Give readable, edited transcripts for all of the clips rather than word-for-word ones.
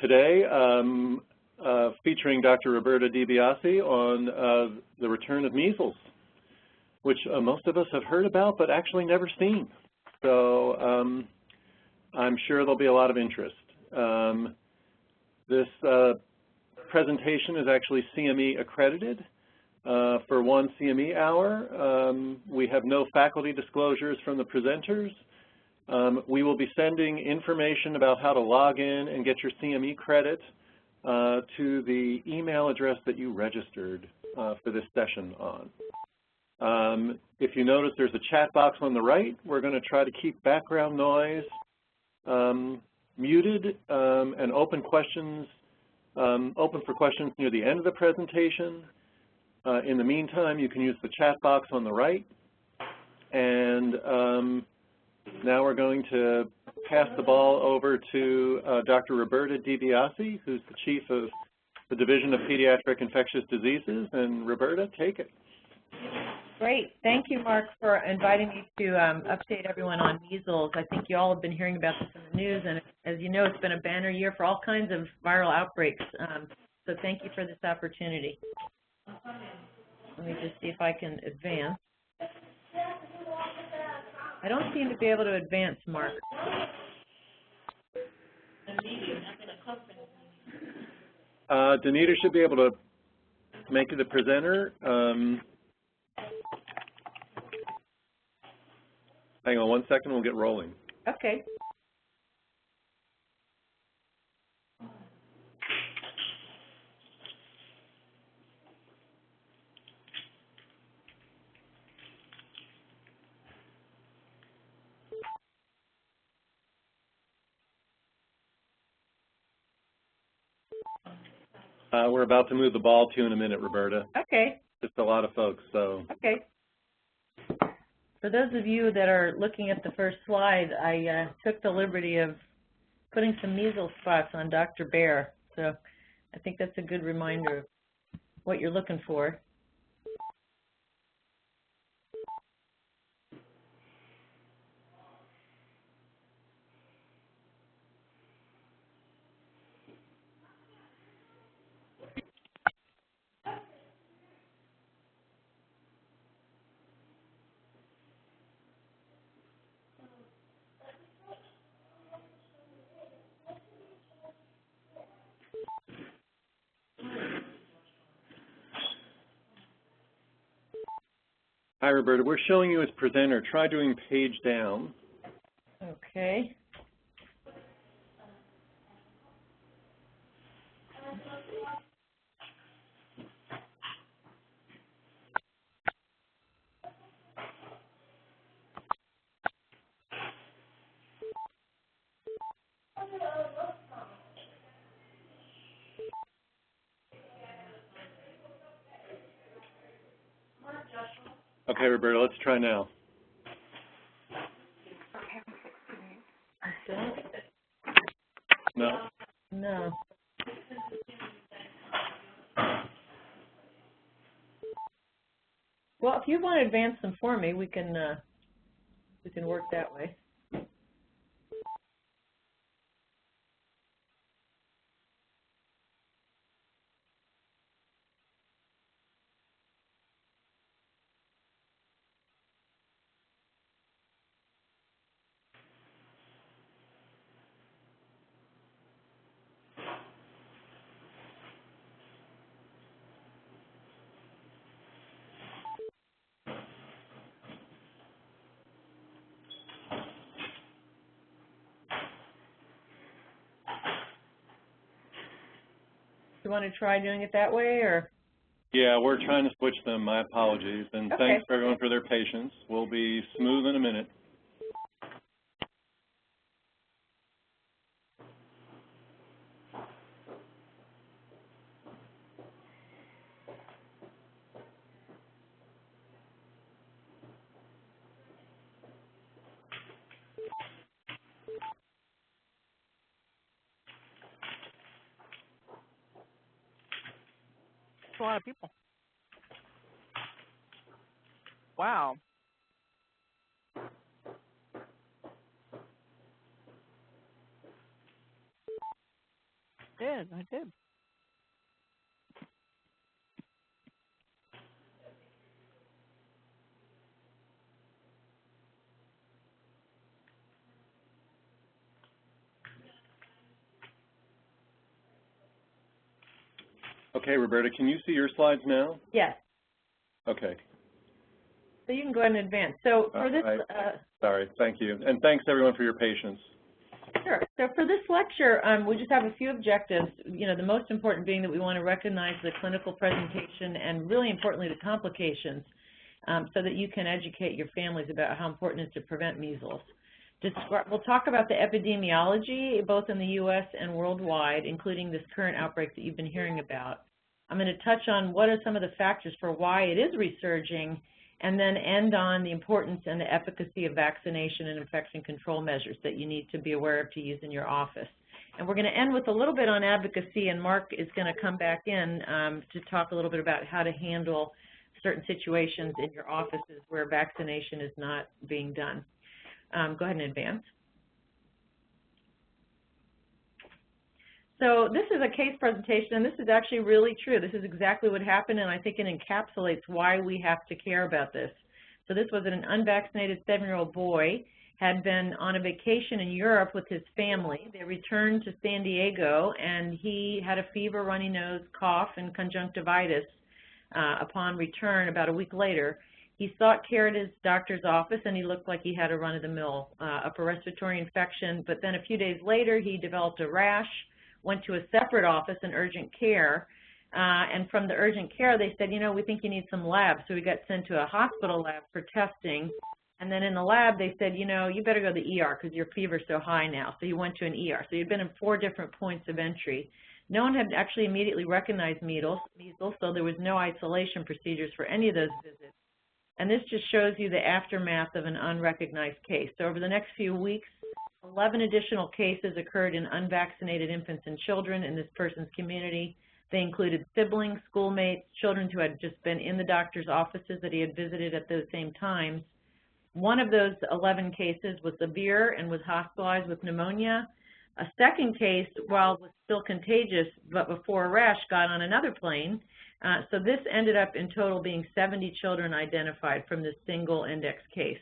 Today, featuring Dr. Roberta DeBiasi on the return of measles, which most of us have heard about but actually never seen. So I'm sure there'll be a lot of interest. This presentation is actually CME accredited for one CME hour. We have no faculty disclosures from the presenters. We will be sending information about how to log in and get your CME credit to the email address that you registered for this session on. If you notice, there's a chat box on the right. We're going to try to keep background noise muted and open for questions near the end of the presentation. In the meantime, you can use the chat box on the right. And now we're going to pass the ball over to Dr. Roberta DeBiasi, who's the Chief of the Division of Pediatric Infectious Diseases. And Roberta, take it. Great. Thank you, Mark, for inviting me to update everyone on measles. I think you all have been hearing about this in the news, and as you know, it's been a banner year for all kinds of viral outbreaks. So thank you for this opportunity. Let me just see if I can advance. I don't seem to be able to advance, Mark. Danita should be able to make you the presenter. Hang on one second, we'll get rolling. Okay. We're about to move the ball to in a minute, Roberta. Okay. Just a lot of folks, so. Okay. For those of you that are looking at the first slide, I took the liberty of putting some measles spots on Dr. Bear. So I think that's a good reminder of what you're looking for. Hi, Roberta. We're showing you as presenter. Try doing page down. Okay. Okay, Roberta, let's try now. No? No. Well, if you want to advance them for me, we can work that way. You want to try doing it that way, or? Yeah, we're trying to switch them. My apologies. And okay. Thanks for everyone for their patience. We'll be smooth in a minute. A lot of people. Wow. I did. Okay, Roberta, can you see your slides now? Yes. Okay. So you can go ahead and advance. So for this... Sorry, thank you. And thanks, everyone, for your patience. Sure. So for this lecture, we just have a few objectives, the most important being that we want to recognize the clinical presentation and, really importantly, the complications so that you can educate your families about how important it is to prevent measles. We'll talk about the epidemiology, both in the U.S. and worldwide, including this current outbreak that you've been hearing about. I'm going to touch on what are some of the factors for why it is resurging, and then end on the importance and the efficacy of vaccination and infection control measures that you need to be aware of to use in your office. And we're going to end with a little bit on advocacy, and Mark is going to come back in to talk a little bit about how to handle certain situations in your offices where vaccination is not being done. Go ahead and advance. So this is a case presentation, and this is actually really true. This is exactly what happened, and I think it encapsulates why we have to care about this. So this was an unvaccinated 7-year-old boy, had been on a vacation in Europe with his family. They returned to San Diego, and he had a fever, runny nose, cough, and conjunctivitis upon return about a week later. He sought care at his doctor's office, and he looked like he had a run-of-the-mill upper respiratory infection. But then a few days later, he developed a rash, went to a separate office in urgent care, and from the urgent care, they said, we think you need some labs. So he got sent to a hospital lab for testing. And then in the lab, they said, you better go to the ER because your fever's so high now. So he went to an ER. So he'd been in 4 different points of entry. No one had actually immediately recognized measles, so there was no isolation procedures for any of those visits. And this just shows you the aftermath of an unrecognized case. So over the next few weeks, 11 additional cases occurred in unvaccinated infants and children in this person's community. They included siblings, schoolmates, children who had just been in the doctor's offices that he had visited at those same times. One of those 11 cases was severe and was hospitalized with pneumonia. A second case, while it was still contagious, but before a rash, got on another plane. So this ended up in total being 70 children identified from this single index case.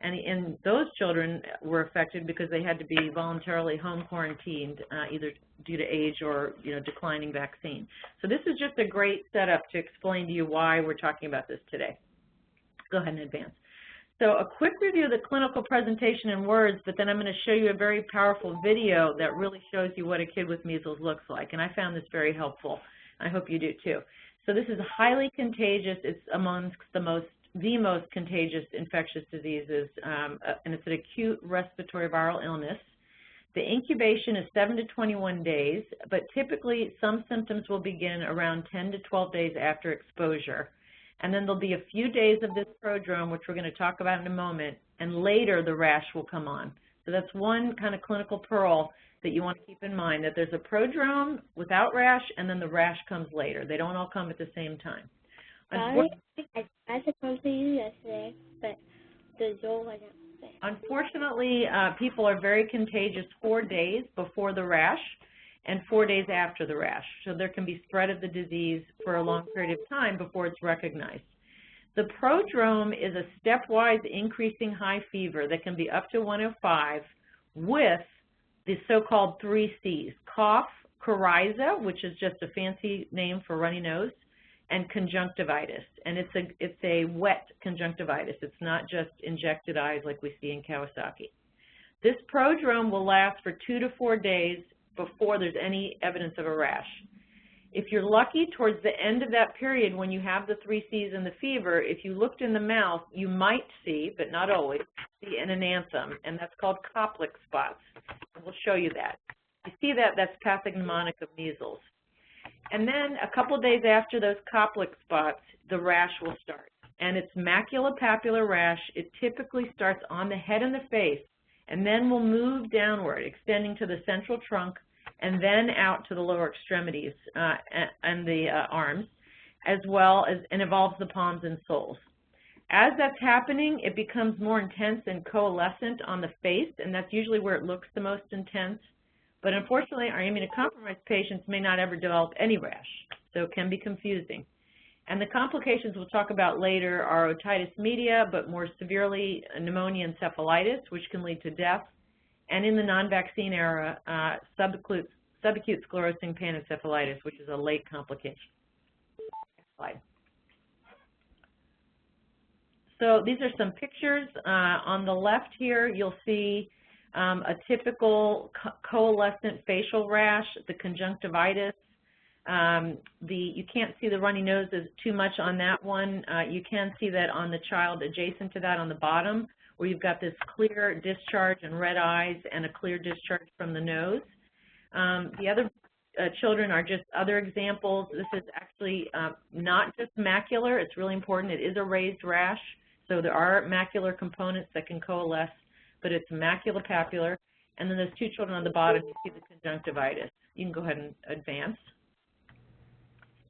And those children were affected because they had to be voluntarily home quarantined, either due to age or declining vaccine. So this is just a great setup to explain to you why we're talking about this today. Go ahead and advance. So a quick review of the clinical presentation in words, but then I'm going to show you a very powerful video that really shows you what a kid with measles looks like. And I found this very helpful. I hope you do too. So this is highly contagious. It's amongst the most contagious infectious diseases, and it's an acute respiratory viral illness. The incubation is 7 to 21 days, but typically some symptoms will begin around 10 to 12 days after exposure. And then there'll be a few days of this prodrome, which we're going to talk about in a moment, and later the rash will come on. So that's one kind of clinical pearl that you want to keep in mind, that there's a prodrome without rash, and then the rash comes later. They don't all come at the same time. Sorry, I supposed to you yesterday, but the door wasn't there. Unfortunately, people are very contagious 4 days before the rash and 4 days after the rash. So there can be spread of the disease for a long period of time before it's recognized. The prodrome is a stepwise increasing high fever that can be up to 105 with the so-called 3 C's: cough, coryza, which is just a fancy name for runny nose, and conjunctivitis. And it's a wet conjunctivitis. It's not just injected eyes like we see in Kawasaki. This prodrome will last for 2 to 4 days before there's any evidence of a rash. If you're lucky, towards the end of that period when you have the 3 C's and the fever, if you looked in the mouth, you might see, but not always, see an enanthem, and that's called Koplik spots. And we'll show you that. You see that, that's pathognomonic of measles. And then a couple days after those Koplik spots, the rash will start. And it's maculopapular rash. It typically starts on the head and the face, and then will move downward, extending to the central trunk, and then out to the lower extremities and the arms, as well as, and involves the palms and soles. As that's happening, it becomes more intense and coalescent on the face, and that's usually where it looks the most intense. But unfortunately, our immunocompromised patients may not ever develop any rash, so it can be confusing. And the complications we'll talk about later are otitis media, but more severely pneumonia encephalitis, which can lead to death, and in the non-vaccine era, subacute sclerosing panencephalitis, which is a late complication. Next slide. So these are some pictures. On the left here, you'll see a typical coalescent facial rash, the conjunctivitis. You can't see the runny nose too much on that one. You can see that on the child adjacent to that on the bottom, where you've got this clear discharge and red eyes and a clear discharge from the nose. The other children are just other examples. This is actually not just macular. It's really important. It is a raised rash, so there are macular components that can coalesce, but it's maculopapular. And then those two children on the bottom, you see the conjunctivitis. You can go ahead and advance.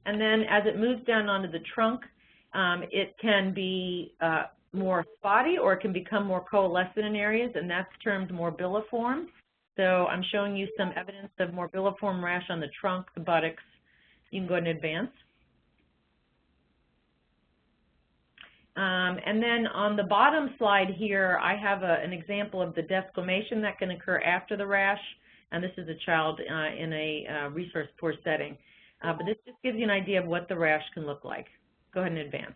And then as it moves down onto the trunk, it can be more spotty, or it can become more coalescent in areas, and that's termed morbilliform. So I'm showing you some evidence of morbilliform rash on the trunk, the buttocks. You can go ahead and advance. And then on the bottom slide here, I have an example of the desquamation that can occur after the rash, and this is a child in a resource-poor setting. But this just gives you an idea of what the rash can look like. Go ahead and advance.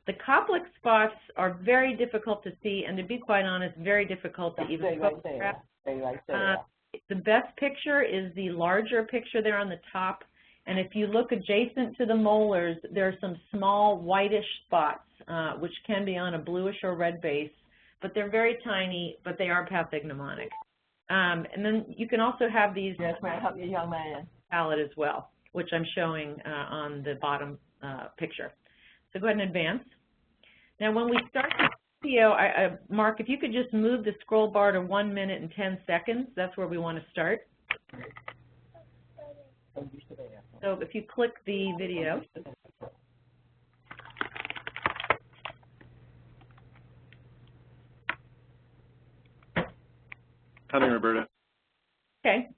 The Koplik spots are very difficult to see, and to be quite honest, very difficult to even photograph. The best picture is the larger picture there on the top, and if you look adjacent to the molars, there are some small whitish spots, which can be on a bluish or red base, but they're very tiny, but they are pathognomonic. And then you can also have these palette as well, which I'm showing on the bottom picture. So go ahead and advance. Now, when we start the video, Mark, if you could just move the scroll bar to 1 minute and 10 seconds, that's where we want to start. So if you click the video. Coming, Roberta. Okay.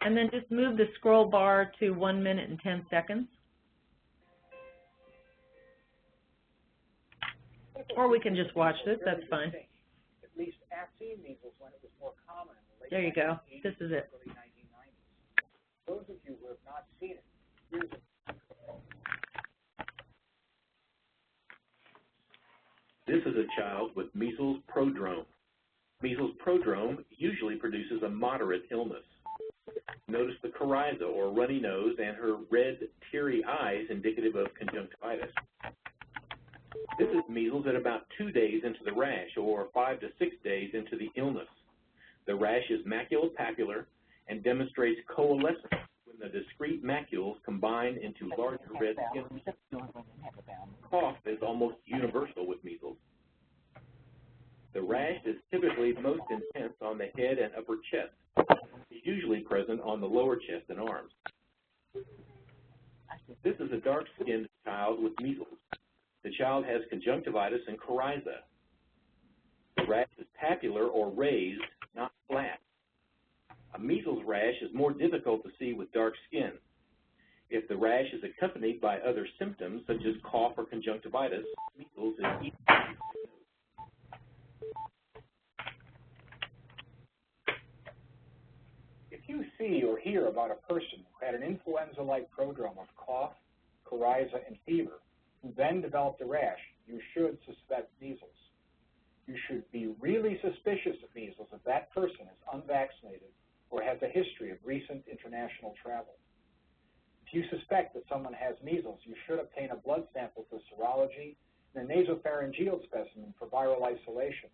And then just move the scroll bar to 1 minute and 10 seconds. Or we can just watch this, that's fine. At least vaccine measles when it was more common in the late There you go. This is it. early 1990s. Those of you who have not seen it, here's it. This is a child with measles prodrome. Measles prodrome usually produces a moderate illness. Notice the coryza, or runny nose, and her red, teary eyes indicative of conjunctivitis. This is measles at about 2 days into the rash, or 5 to 6 days into the illness. The rash is maculopapular and demonstrates coalescence when the discrete macules combine into larger red skin. Cough is almost universal with measles. The rash is typically most intense on the head and upper chest. It's usually present on the lower chest and arms. This is a dark-skinned child with measles. The child has conjunctivitis and coryza. The rash is papular or raised, not flat. A measles rash is more difficult to see with dark skin. If the rash is accompanied by other symptoms, such as cough or conjunctivitis, measles is easy. If you see or hear about a person who had an influenza-like prodrome of cough, coryza, and fever, who then developed a rash, you should suspect measles. You should be really suspicious of measles if that person is unvaccinated or has a history of recent international travel. If you suspect that someone has measles, you should obtain a blood sample for serology and a nasopharyngeal specimen for viral isolation,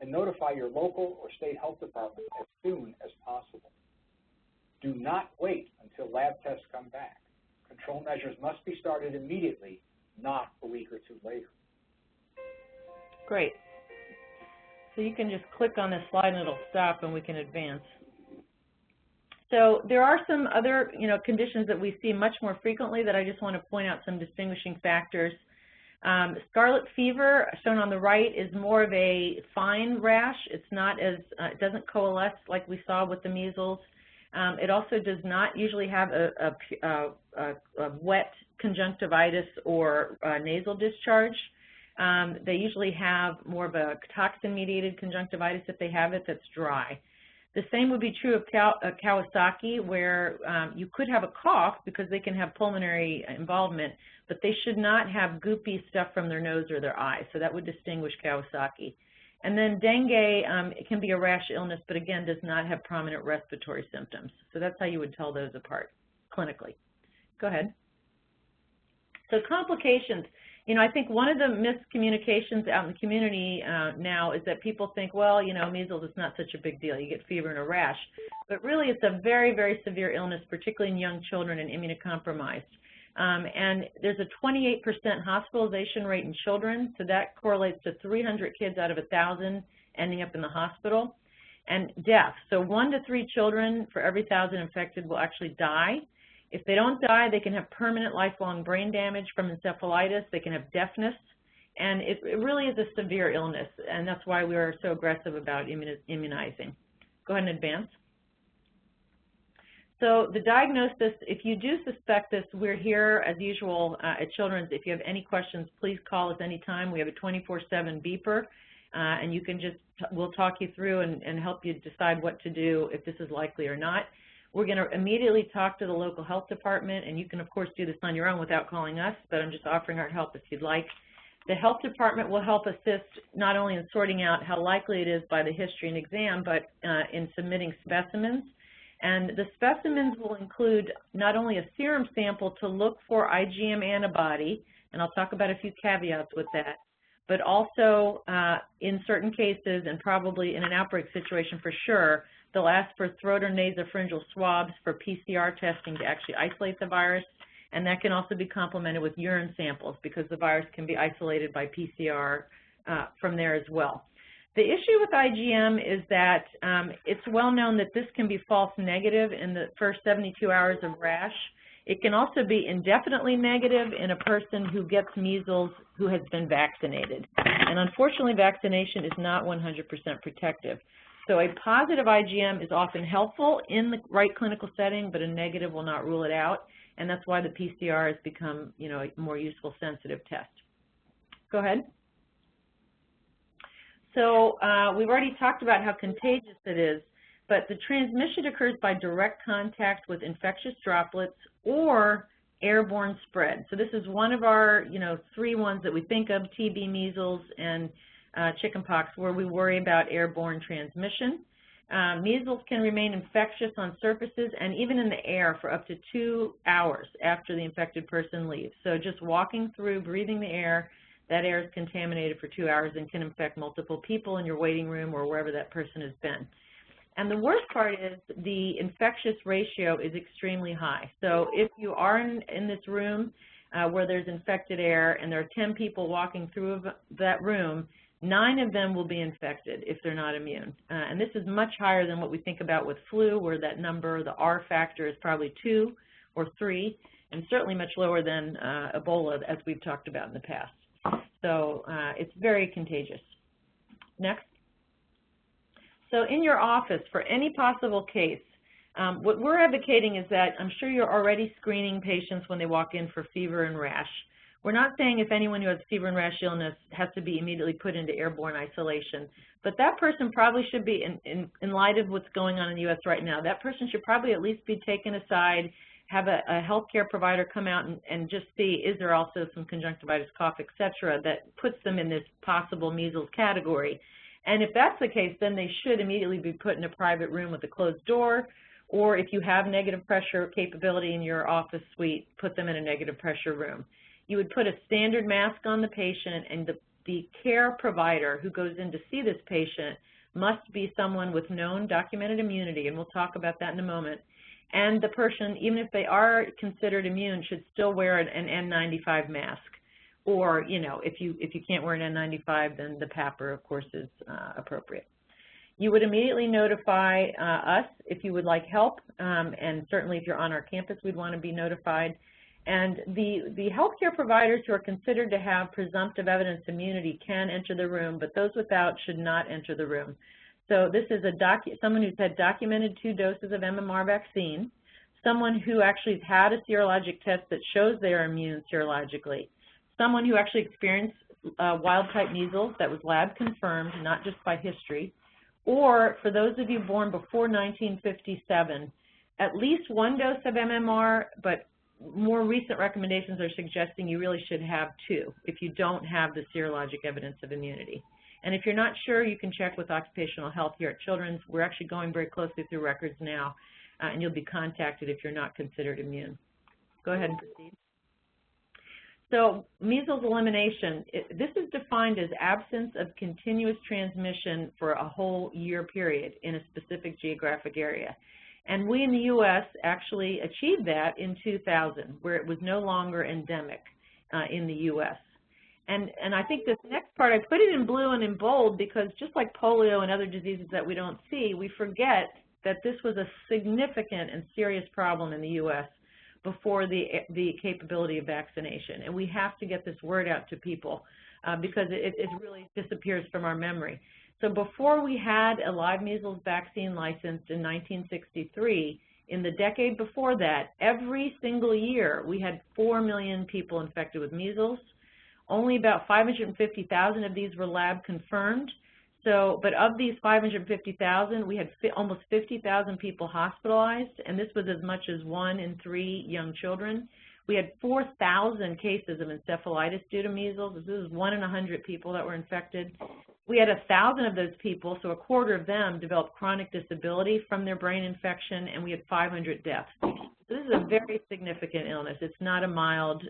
and notify your local or state health department as soon as possible. Do not wait until lab tests come back. Control measures must be started immediately, not a week or two later. Great. So you can just click on this slide and it'll stop and we can advance. So there are some other, conditions that we see much more frequently that I just want to point out some distinguishing factors. Scarlet fever, shown on the right, is more of a fine rash. It's not as, it doesn't coalesce like we saw with the measles. It also does not usually have a wet conjunctivitis or nasal discharge. They usually have more of a toxin-mediated conjunctivitis if they have it that's dry. The same would be true of Kawasaki, where you could have a cough because they can have pulmonary involvement, but they should not have goopy stuff from their nose or their eyes. So that would distinguish Kawasaki. And then dengue, it can be a rash illness, but again, does not have prominent respiratory symptoms. So that's how you would tell those apart clinically. Go ahead. So complications. You know, I think one of the miscommunications out in the community now is that people think, well, you know, measles is not such a big deal. You get fever and a rash. But really, it's a very, very severe illness, particularly in young children and immunocompromised. And there's a 28% hospitalization rate in children, so that correlates to 300 kids out of 1,000 ending up in the hospital. And death. So 1 to 3 children for every 1,000 infected will actually die. If they don't die, they can have permanent lifelong brain damage from encephalitis. They can have deafness. And it really is a severe illness, and that's why we are so aggressive about immunizing. Go ahead and advance. So the diagnosis, if you do suspect this, we're here as usual at Children's. If you have any questions, please call us anytime. We have a 24/7 beeper, and you can just, we'll talk you through and help you decide what to do if this is likely or not. We're going to immediately talk to the local health department, and you can, of course, do this on your own without calling us, but I'm just offering our help if you'd like. The health department will help assist not only in sorting out how likely it is by the history and exam, but in submitting specimens. And the specimens will include not only a serum sample to look for IgM antibody, and I'll talk about a few caveats with that, but also in certain cases, and probably in an outbreak situation for sure, they'll ask for throat or nasopharyngeal swabs for PCR testing to actually isolate the virus, and that can also be complemented with urine samples because the virus can be isolated by PCR from there as well. The issue with IgM is that it's well known that this can be false negative in the first 72 hours of rash. It can also be indefinitely negative in a person who gets measles who has been vaccinated. And unfortunately, vaccination is not 100% protective. So a positive IgM is often helpful in the right clinical setting, but a negative will not rule it out. And that's why the PCR has become, you know, a more useful sensitive test. Go ahead. So we've already talked about how contagious it is, but the transmission occurs by direct contact with infectious droplets or airborne spread. So this is one of our, you know, 3 ones that we think of, TB, measles, and chickenpox, where we worry about airborne transmission. Measles can remain infectious on surfaces and even in the air for up to 2 hours after the infected person leaves. So just walking through, breathing the air, that air is contaminated for 2 hours and can infect multiple people in your waiting room or wherever that person has been. And the worst part is the infectious ratio is extremely high. So if you are in this room where there's infected air and there are 10 people walking through that room, 9 of them will be infected if they're not immune. And this is much higher than what we think about with flu, where that number, the R factor, is probably 2 or 3, and certainly much lower than Ebola, as we've talked about in the past. So it's very contagious. Next. So in your office, for any possible case, what we're advocating is that I'm sure you're already screening patients when they walk in for fever and rash. We're not saying if anyone who has fever and rash illness has to be immediately put into airborne isolation, but that person probably should be, in light of what's going on in the U.S. right now, that person should probably at least be taken aside, have a healthcare provider come out and just see, is there also some conjunctivitis, cough, et cetera, that puts them in this possible measles category. And if that's the case, then they should immediately be put in a private room with a closed door, or if you have negative pressure capability in your office suite, put them in a negative pressure room. You would put a standard mask on the patient, and the care provider who goes in to see this patient must be someone with known documented immunity, and we'll talk about that in a moment. And the person, even if they are considered immune, should still wear an N95 mask. Or, you know, if you can't wear an N95, then the PAPR, of course, is appropriate. You would immediately notify us if you would like help, and certainly if you're on our campus, we'd want to be notified. And the healthcare providers who are considered to have presumptive evidence immunity can enter the room, but those without should not enter the room. So this is someone who's had documented 2 doses of MMR vaccine, someone who actually has had a serologic test that shows they are immune serologically, someone who actually experienced wild-type measles that was lab confirmed, not just by history, or for those of you born before 1957, at least 1 dose of MMR, but more recent recommendations are suggesting you really should have 2 if you don't have the serologic evidence of immunity. And if you're not sure, you can check with occupational health here at Children's. We're actually going very closely through records now, and you'll be contacted if you're not considered immune. Go ahead and proceed. So measles elimination, this is defined as absence of continuous transmission for a whole year period in a specific geographic area. And we in the U.S. actually achieved that in 2000, where it was no longer endemic in the U.S. And I think this next part, I put it in blue and in bold because just like polio and other diseases that we don't see, we forget that this was a significant and serious problem in the U.S. before the capability of vaccination. And we have to get this word out to people because it really disappears from our memory. So before we had a live measles vaccine licensed in 1963, in the decade before that, every single year we had 4 million people infected with measles. Only about 550,000 of these were lab confirmed. So, but of these 550,000, we had almost 50,000 people hospitalized, and this was as much as 1 in 3 young children. We had 4,000 cases of encephalitis due to measles. This is 1 in 100 people that were infected. We had 1,000 of those people, so a quarter of them developed chronic disability from their brain infection, and we had 500 deaths. So this is a very significant illness. It's not a mild,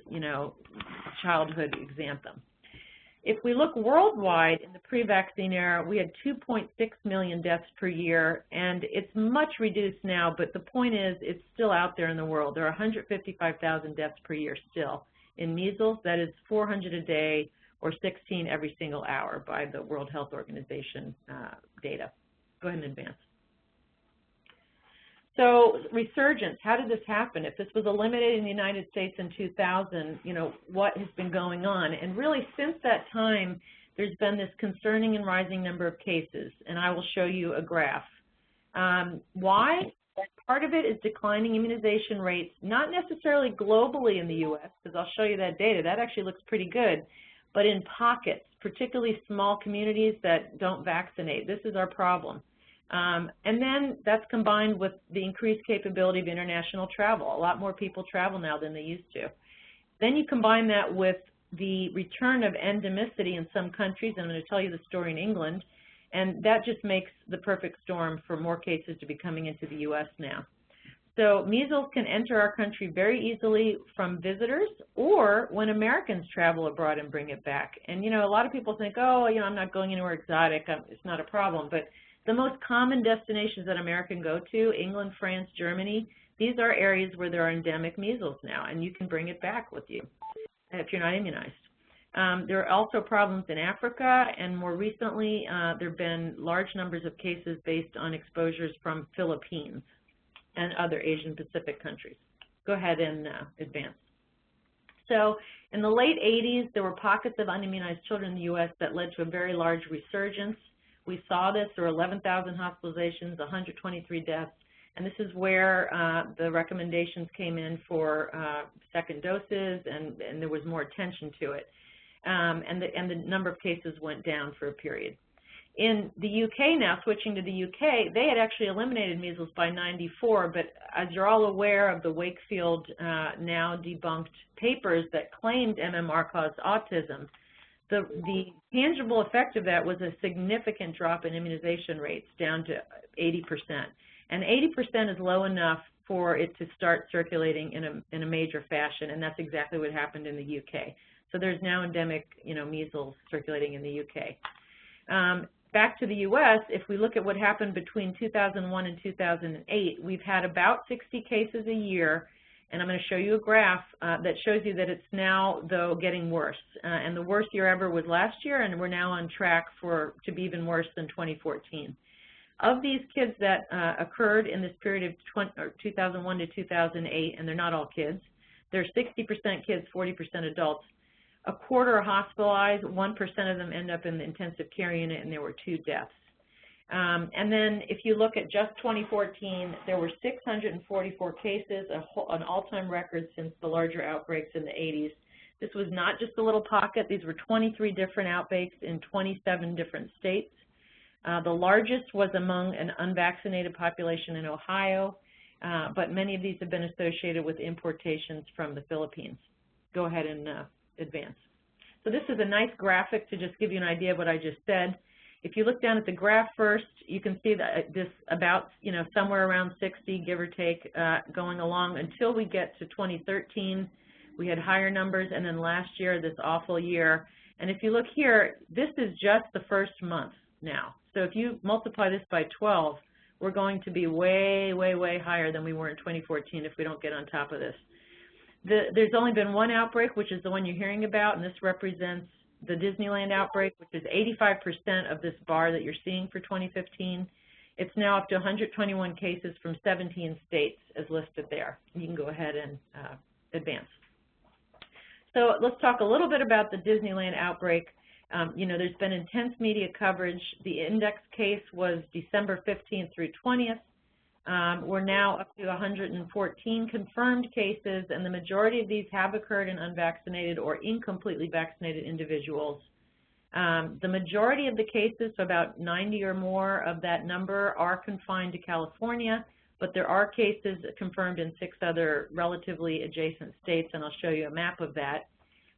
childhood exanthem. If we look worldwide in the pre-vaccine era, we had 2.6 million deaths per year, and it's much reduced now, but the point is it's still out there in the world. There are 155,000 deaths per year still in measles. That is 400 a day or 16 every single hour by the World Health Organization data. Go ahead and advance. So resurgence, how did this happen? If this was eliminated in the United States in 2000, what has been going on? And really since that time, there's been this concerning and rising number of cases, and I will show you a graph. Why? Part of it is declining immunization rates, not necessarily globally in the U.S., because I'll show you that data. That actually looks pretty good, but in pockets, particularly small communities that don't vaccinate. This is our problem. And then that's combined with the increased capability of international travel. A lot more people travel now than they used to. Then you combine that with the return of endemicity in some countries, and I'm going to tell you the story in England, and that just makes the perfect storm for more cases to be coming into the U.S. now. So measles can enter our country very easily from visitors or when Americans travel abroad and bring it back. And, a lot of people think, oh, I'm not going anywhere exotic, it's not a problem. But the most common destinations that Americans go to, England, France, Germany, these are areas where there are endemic measles now, and you can bring it back with you if you're not immunized. There are also problems in Africa, and more recently there have been large numbers of cases based on exposures from Philippines and other Asian Pacific countries. Go ahead and advance. So in the late 80s, there were pockets of unimmunized children in the U.S. that led to a very large resurgence. We saw this. There were 11,000 hospitalizations, 123 deaths, and this is where the recommendations came in for second doses, and there was more attention to it. And the number of cases went down for a period. In the UK now, switching to the UK, they had actually eliminated measles by '94, but as you're all aware of the Wakefield now debunked papers that claimed MMR caused autism, the tangible effect of that was a significant drop in immunization rates down to 80%. And 80% is low enough for it to start circulating in a major fashion, and that's exactly what happened in the UK. So there's now endemic, measles circulating in the UK. Back to the U.S., if we look at what happened between 2001 and 2008, we've had about 60 cases a year, and I'm going to show you a graph that shows you that it's now, though, getting worse. And the worst year ever was last year, and we're now on track to be even worse than 2014. Of these kids that occurred in this period of 2001 to 2008, and they're not all kids, There are 60% kids, 40% adults. A quarter are hospitalized, 1% of them end up in the intensive care unit, and there were 2 deaths. And then if you look at just 2014, there were 644 cases, an all-time record since the larger outbreaks in the 80s. This was not just a little pocket. These were 23 different outbreaks in 27 different states. The largest was among an unvaccinated population in Ohio, but many of these have been associated with importations from the Philippines. Go ahead and advance. So this is a nice graphic to just give you an idea of what I just said. If you look down at the graph first, you can see that this about, somewhere around 60, give or take, going along until we get to 2013. We had higher numbers, and then last year, this awful year. And if you look here, this is just the first month now. So if you multiply this by 12, we're going to be way, way, way higher than we were in 2014 if we don't get on top of this. There's only been one outbreak, which is the one you're hearing about, and this represents the Disneyland outbreak, which is 85% of this bar that you're seeing for 2015. It's now up to 121 cases from 17 states as listed there. You can go ahead and advance. So let's talk a little bit about the Disneyland outbreak. There's been intense media coverage. The index case was December 15th through 20th. We're now up to 114 confirmed cases, and the majority of these have occurred in unvaccinated or incompletely vaccinated individuals. The majority of the cases, so about 90 or more of that number, are confined to California, but there are cases confirmed in 6 other relatively adjacent states, and I'll show you a map of that.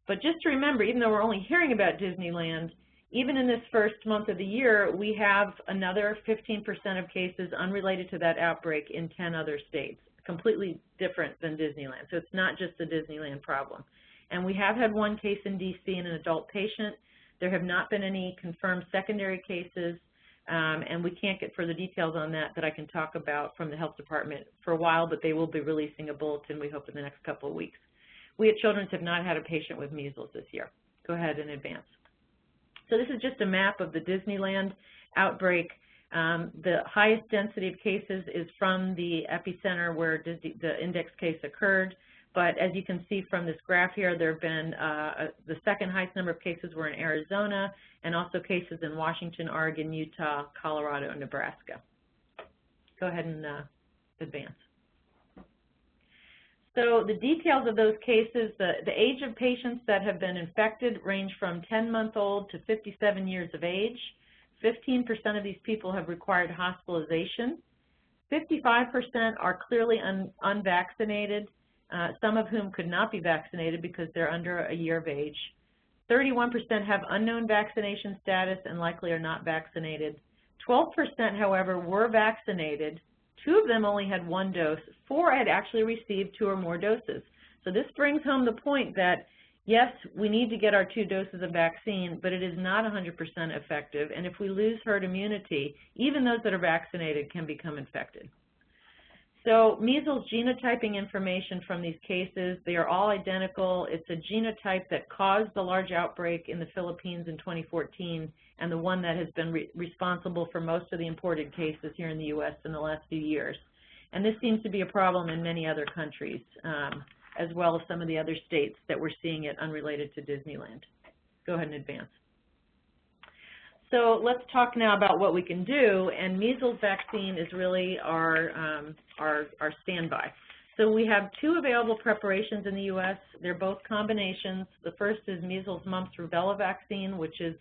But just to remember, even though we're only hearing about Disneyland, even in this first month of the year, we have another 15% of cases unrelated to that outbreak in 10 other states, completely different than Disneyland. So it's not just a Disneyland problem. And we have had 1 case in D.C. in an adult patient. There have not been any confirmed secondary cases, and we can't get further details on that I can talk about from the health department for a while, but they will be releasing a bulletin, we hope, in the next couple of weeks. We at Children's have not had a patient with measles this year. Go ahead and advance. So this is just a map of the Disneyland outbreak. The highest density of cases is from the epicenter where the index case occurred. But as you can see from this graph here, there have been the second highest number of cases were in Arizona, and also cases in Washington, Oregon, Utah, Colorado, and Nebraska. Go ahead and advance. So the details of those cases, the age of patients that have been infected range from 10-month-old to 57 years of age. 15% of these people have required hospitalization. 55% are clearly unvaccinated, some of whom could not be vaccinated because they're under a year of age. 31% have unknown vaccination status and likely are not vaccinated. 12%, however, were vaccinated. 2 of them only had 1 dose. 4 had actually received 2 or more doses. So this brings home the point that, yes, we need to get our 2 doses of vaccine, but it is not 100% effective. And if we lose herd immunity, even those that are vaccinated can become infected. So measles genotyping information from these cases, they are all identical. It's a genotype that caused the large outbreak in the Philippines in 2014 and the one that has been responsible for most of the imported cases here in the U.S. in the last few years. And this seems to be a problem in many other countries, as well as some of the other states that we're seeing it unrelated to Disneyland. Go ahead and advance. So let's talk now about what we can do, and measles vaccine is really our standby. So we have 2 available preparations in the U.S. They're both combinations. The first is measles, mumps, rubella vaccine, which is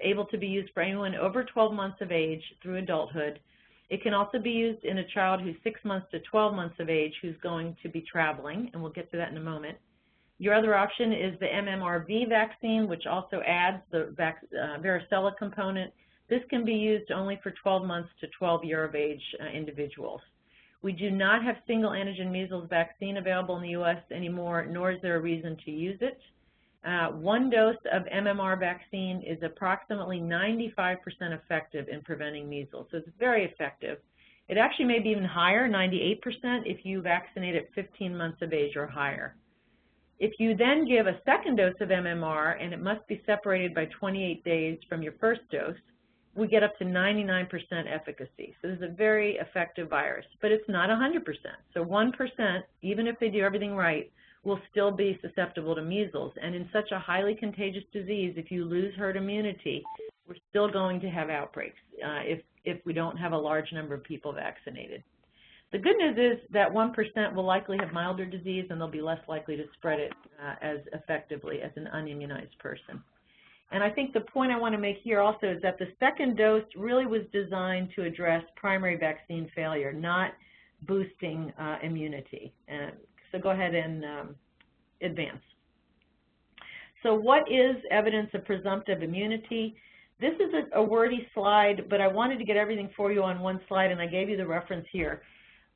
able to be used for anyone over 12 months of age through adulthood. It can also be used in a child who's 6 months to 12 months of age who's going to be traveling, and we'll get to that in a moment. Your other option is the MMRV vaccine, which also adds the varicella component. This can be used only for 12 months to 12 year of age individuals. We do not have single antigen measles vaccine available in the U.S. anymore, nor is there a reason to use it. 1 dose of MMR vaccine is approximately 95% effective in preventing measles, so it's very effective. It actually may be even higher, 98%, if you vaccinate at 15 months of age or higher. If you then give a second dose of MMR, and it must be separated by 28 days from your first dose, we get up to 99% efficacy. So this is a very effective virus, but it's not 100%. So 1%, even if they do everything right, will still be susceptible to measles. And in such a highly contagious disease, if you lose herd immunity, we're still going to have outbreaks if we don't have a large number of people vaccinated. The good news is that 1% will likely have milder disease, and they'll be less likely to spread it as effectively as an unimmunized person. And I think the point I want to make here also is that the second dose really was designed to address primary vaccine failure, not boosting immunity. So go ahead and advance. So what is evidence of presumptive immunity? This is a wordy slide, but I wanted to get everything for you on one slide, and I gave you the reference here.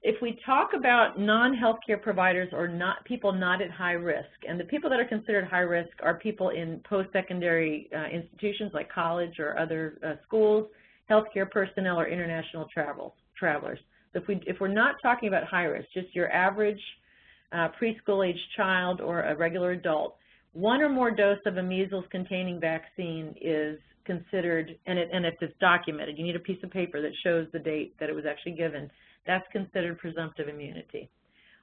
If we talk about non-healthcare providers or people not at high risk, and the people that are considered high risk are people in post-secondary institutions like college or other schools, healthcare personnel, or international travelers. If we're not talking about high risk, just your average preschool-age child or a regular adult, one or more dose of a measles-containing vaccine is considered, and if it's documented, you need a piece of paper that shows the date that it was actually given. That's considered presumptive immunity.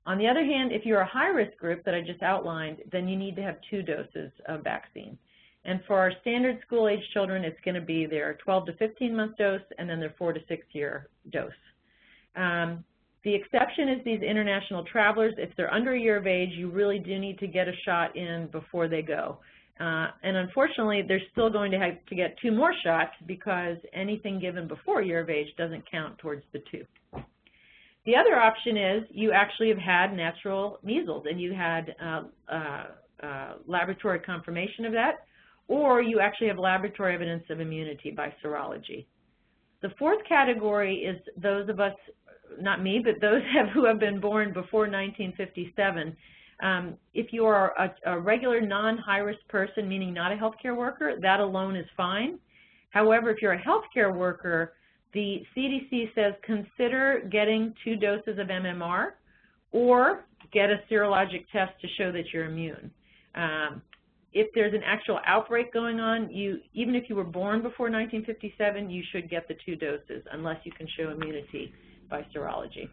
On the other hand, if you're a high-risk group that I just outlined, then you need to have 2 doses of vaccine. And for our standard school-age children, it's going to be their 12 to 15-month dose and then their 4 to 6-year dose. The exception is these international travelers. If they're under a year of age, you really do need to get a shot in before they go. And unfortunately, they're still going to have to get 2 more shots because anything given before a year of age doesn't count towards the 2. The other option is you actually have had natural measles and you had laboratory confirmation of that, or you actually have laboratory evidence of immunity by serology. The fourth category is those of us, not me, but those who have been born before 1957. If you are a regular non-high-risk person, meaning not a healthcare worker, that alone is fine. However, if you're a healthcare worker, the CDC says consider getting 2 doses of MMR or get a serologic test to show that you're immune. If there's an actual outbreak going on, even if you were born before 1957, you should get the 2 doses unless you can show immunity by serology.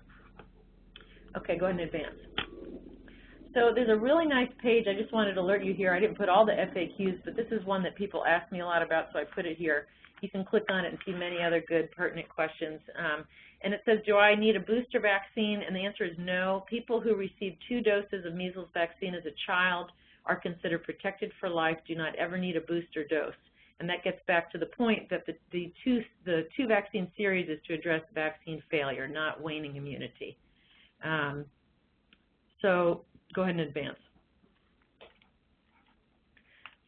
Okay, go ahead and advance. So there's a really nice page. I just wanted to alert you here. I didn't put all the FAQs, but this is one that people ask me a lot about, so I put it here. You can click on it and see many other good, pertinent questions. And it says, do I need a booster vaccine? And the answer is no. People who receive 2 doses of measles vaccine as a child are considered protected for life, do not ever need a booster dose. And that gets back to the point that the two vaccine series is to address vaccine failure, not waning immunity. So go ahead and advance.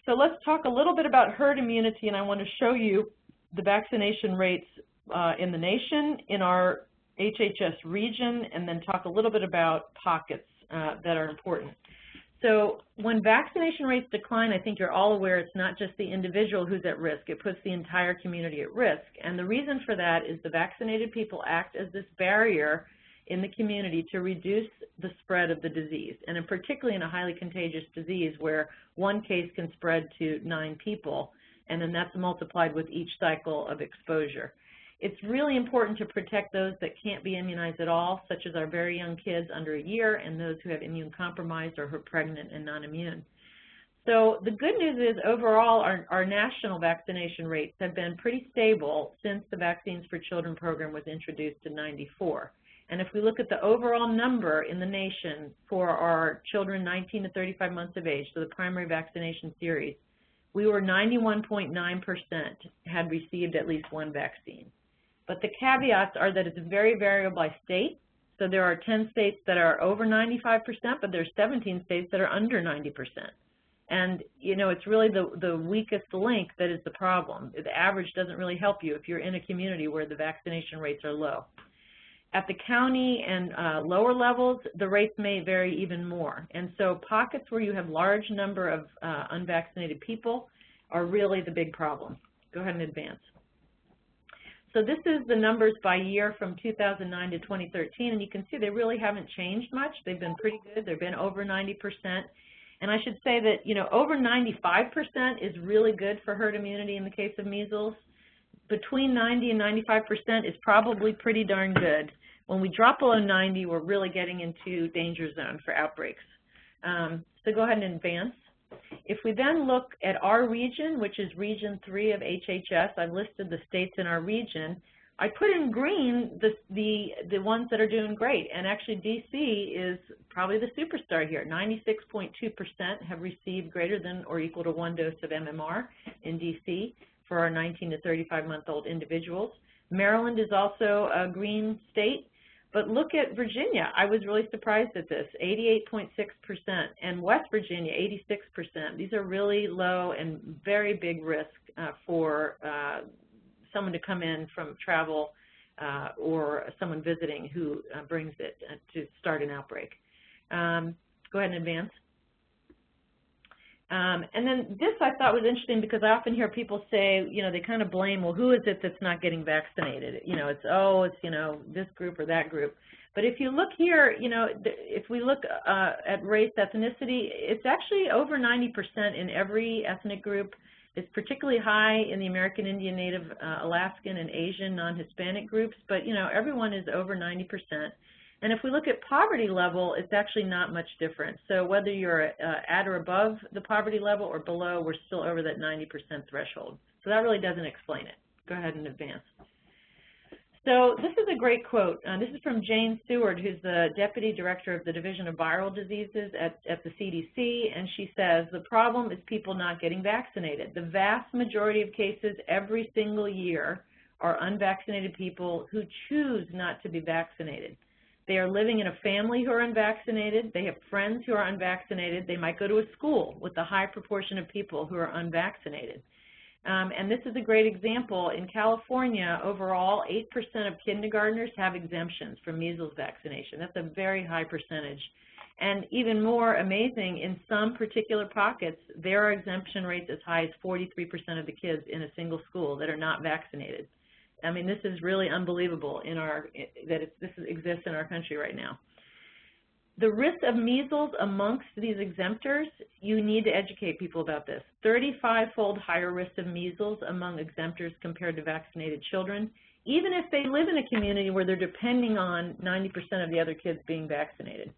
So let's talk a little bit about herd immunity, and I want to show you the vaccination rates in the nation, in our HHS region, and then talk a little bit about pockets that are important. So when vaccination rates decline, I think you're all aware it's not just the individual who's at risk, it puts the entire community at risk. And the reason for that is the vaccinated people act as this barrier in the community to reduce the spread of the disease, and in particularly in a highly contagious disease where 1 case can spread to 9 people, and then that's multiplied with each cycle of exposure. It's really important to protect those that can't be immunized at all, such as our very young kids under a year and those who have immune compromised or who are pregnant and non-immune. So the good news is overall our national vaccination rates have been pretty stable since the Vaccines for Children program was introduced in '94. And if we look at the overall number in the nation for our children 19 to 35 months of age, so the primary vaccination series, we were 91.9% had received at least 1 vaccine. But the caveats are that it's very variable by state. So there are 10 states that are over 95%, but there's 17 states that are under 90%. And, you know, it's really the weakest link that is the problem. The average doesn't really help you if you're in a community where the vaccination rates are low. At the county and lower levels, the rates may vary even more. And so pockets where you have large number of unvaccinated people are really the big problem. Go ahead and advance. So this is the numbers by year from 2009 to 2013, and you can see they really haven't changed much. They've been pretty good. They've been over 90%. And I should say that, you know, over 95% is really good for herd immunity in the case of measles. between 90 and 95% is probably pretty darn good. When we drop below 90, we're really getting into danger zone for outbreaks. So go ahead and advance. If we then look at our region, which is Region 3 of HHS, I've listed the states in our region. I put in green the ones that are doing great, and actually D.C. is probably the superstar here. 96.2% have received greater than or equal to 1 dose of MMR in D.C. for our 19 to 35-month-old individuals. Maryland is also a green state. But look at Virginia. I was really surprised at this, 88.6%, and West Virginia, 86%. These are really low and very big risk for someone to come in from travel or someone visiting who brings it to start an outbreak. Go ahead and advance. And then this I thought was interesting because I often hear people say, you know, they kind of blame, well, who is it that's not getting vaccinated? You know, it's you know, this group or that group. But if you look here, you know, if we look at race, ethnicity, it's actually over 90% in every ethnic group. It's particularly high in the American Indian, Native, Alaskan, and Asian non-Hispanic groups, but, you know, everyone is over 90%. And if we look at poverty level, it's actually not much different. So whether you're at or above the poverty level or below, we're still over that 90% threshold. So that really doesn't explain it. Go ahead and advance. So this is a great quote. This is from Jane Seward, who's the Deputy Director of the Division of Viral Diseases at the CDC, and she says, the problem is people not getting vaccinated. The vast majority of cases every single year are unvaccinated people who choose not to be vaccinated. They are living in a family who are unvaccinated. They have friends who are unvaccinated. They might go to a school with a high proportion of people who are unvaccinated. And this is a great example. In California, overall, 8% of kindergartners have exemptions from measles vaccination. That's a very high percentage. And even more amazing, in some particular pockets, there are exemption rates as high as 43% of the kids in a single school that are not vaccinated. I mean, this is really unbelievable this exists in our country right now. The risk of measles amongst these exemptors, you need to educate people about this. 35-fold higher risk of measles among exemptors compared to vaccinated children, even if they live in a community where they're depending on 90% of the other kids being vaccinated.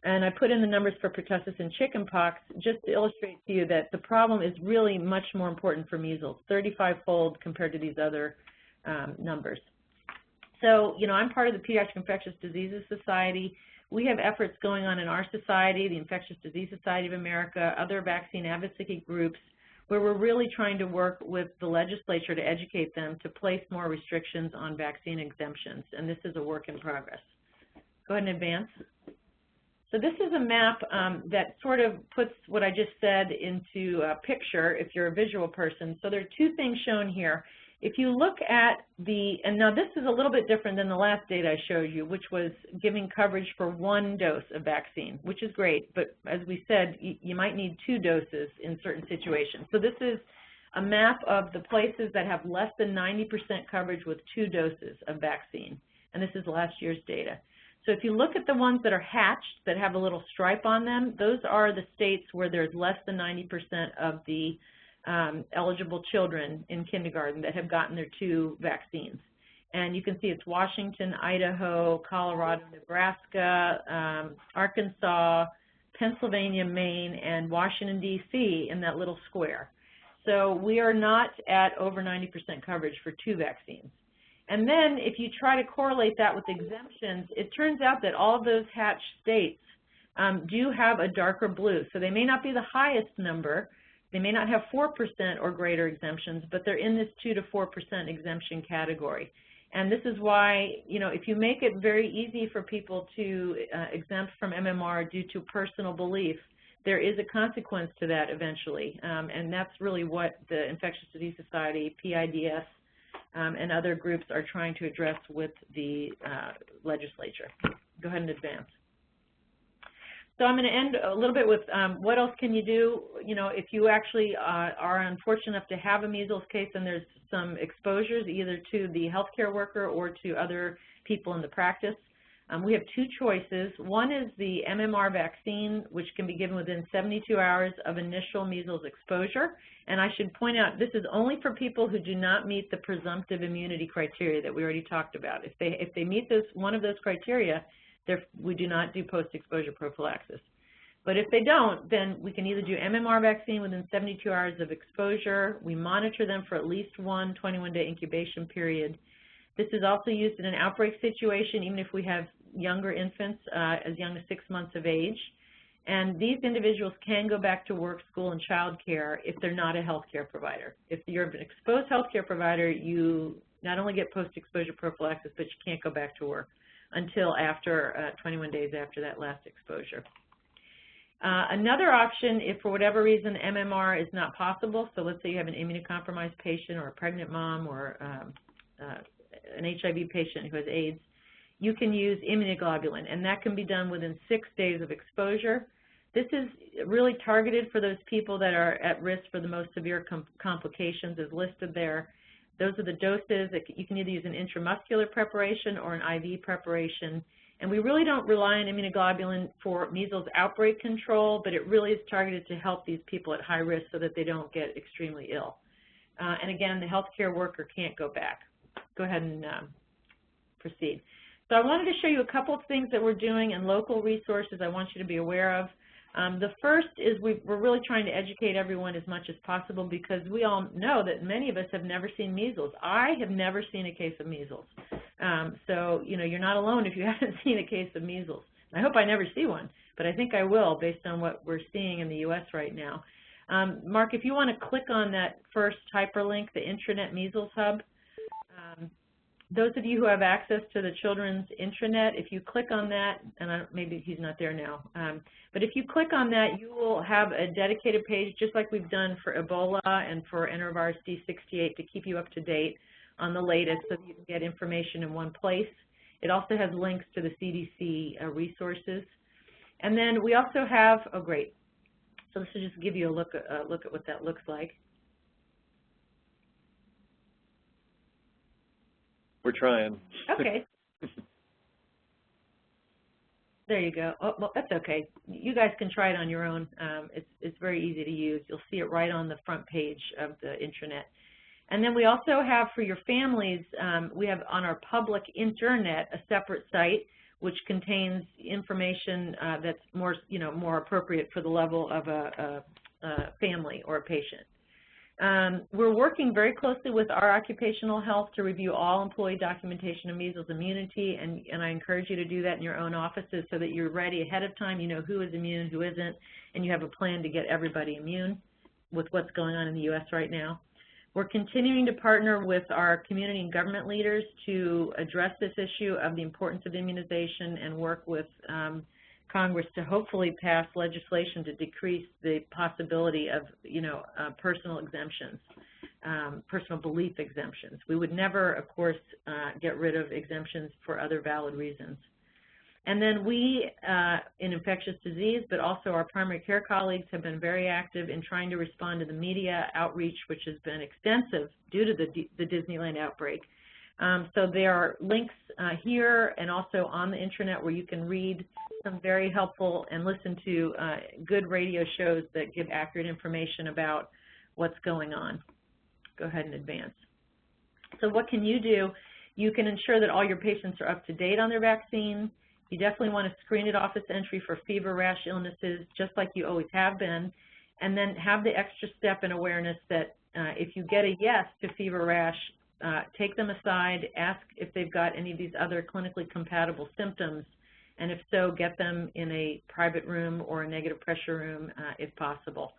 And I put in the numbers for pertussis and chickenpox just to illustrate to you that the problem is really much more important for measles, 35-fold compared to these other numbers. So, you know, I'm part of the Pediatric Infectious Diseases Society. We have efforts going on in our society, the Infectious Disease Society of America, other vaccine advocacy groups, where we're really trying to work with the legislature to educate them to place more restrictions on vaccine exemptions, and this is a work in progress. Go ahead and advance. So this is a map that sort of puts what I just said into a picture if you're a visual person. So there are two things shown here. If you look at and now this is a little bit different than the last data I showed you, which was giving coverage for 1 dose of vaccine, which is great, but as we said, you might need 2 doses in certain situations. So this is a map of the places that have less than 90% coverage with 2 doses of vaccine, and this is last year's data. So if you look at the ones that are hatched, that have a little stripe on them, those are the states where there's less than 90% of the eligible children in kindergarten that have gotten their 2 vaccines. And you can see it's Washington, Idaho, Colorado, Nebraska, Arkansas, Pennsylvania, Maine, and Washington, D.C. in that little square. So we are not at over 90% coverage for 2 vaccines. And then if you try to correlate that with exemptions, it turns out that all of those hatched states do have a darker blue. So they may not be the highest number. They may not have 4% or greater exemptions, but they're in this 2 to 4% exemption category. And this is why, you know, if you make it very easy for people to exempt from MMR due to personal belief, there is a consequence to that eventually. And that's really what the Infectious Disease Society, PIDS, and other groups are trying to address with the legislature. Go ahead and advance. So I'm going to end a little bit with what else can you do, you know, if you actually are unfortunate enough to have a measles case and there's some exposures either to the healthcare worker or to other people in the practice. We have two choices. One is the MMR vaccine, which can be given within 72 hours of initial measles exposure. And I should point out, this is only for people who do not meet the presumptive immunity criteria that we already talked about. If they meet one of those criteria, we do not do post-exposure prophylaxis. But if they don't, then we can either do MMR vaccine within 72 hours of exposure. We monitor them for at least one 21-day incubation period. This is also used in an outbreak situation, even if we have younger infants as young as 6 months of age. And these individuals can go back to work, school, and child care if they're not a healthcare provider. If you're an exposed healthcare provider, you not only get post-exposure prophylaxis, but you can't go back to work until after 21 days after that last exposure. Another option, if for whatever reason MMR is not possible, so let's say you have an immunocompromised patient or a pregnant mom or an HIV patient who has AIDS, you can use immunoglobulin, and that can be done within 6 days of exposure. This is really targeted for those people that are at risk for the most severe complications as listed there. Those are the doses. You can either use an intramuscular preparation or an IV preparation. And we really don't rely on immunoglobulin for measles outbreak control, but it really is targeted to help these people at high risk so that they don't get extremely ill. And again, the healthcare worker can't go back. Go ahead and proceed. So I wanted to show you a couple of things that we're doing and local resources I want you to be aware of. The first is we're really trying to educate everyone as much as possible because we all know that many of us have never seen measles. I have never seen a case of measles. So, you know, you're not alone if you haven't seen a case of measles. I hope I never see one, but I think I will based on what we're seeing in the U.S. right now. Mark, if you want to click on that first hyperlink, the Intranet Measles Hub, those of you who have access to the children's intranet, if you click on that, and maybe he's not there now, but if you click on that, you will have a dedicated page, just like we've done for Ebola and for enterovirus D68, to keep you up to date on the latest so that you can get information in one place. It also has links to the CDC resources. And then we also have, oh great, so this will just give you a look at what that looks like. We're trying. Okay. There you go. Oh, well, that's okay. You guys can try it on your own. It's very easy to use. You'll see it right on the front page of the intranet. And then we also have for your families, we have on our public internet a separate site which contains information that's more, more appropriate for the level of a family or a patient. We're working very closely with our occupational health to review all employee documentation of measles immunity, and I encourage you to do that in your own offices so that you're ready ahead of time. You know who is immune, who isn't, and you have a plan to get everybody immune with what's going on in the U.S. right now. We're continuing to partner with our community and government leaders to address this issue of the importance of immunization and work with Congress to hopefully pass legislation to decrease the possibility of, personal exemptions, personal belief exemptions. We would never, of course, get rid of exemptions for other valid reasons. And then we, in infectious disease, but also our primary care colleagues, have been very active in trying to respond to the media outreach, which has been extensive due to the Disneyland outbreak. So there are links here and also on the intranet where you can read some very helpful and listen to good radio shows that give accurate information about what's going on. Go ahead and advance. So what can you do? You can ensure that all your patients are up to date on their vaccine. You definitely want to screen at office entry for fever, rash, illnesses, just like you always have been, and then have the extra step in awareness that if you get a yes to fever, rash, take them aside, ask if they've got any of these other clinically compatible symptoms, and if so, get them in a private room or a negative pressure room if possible,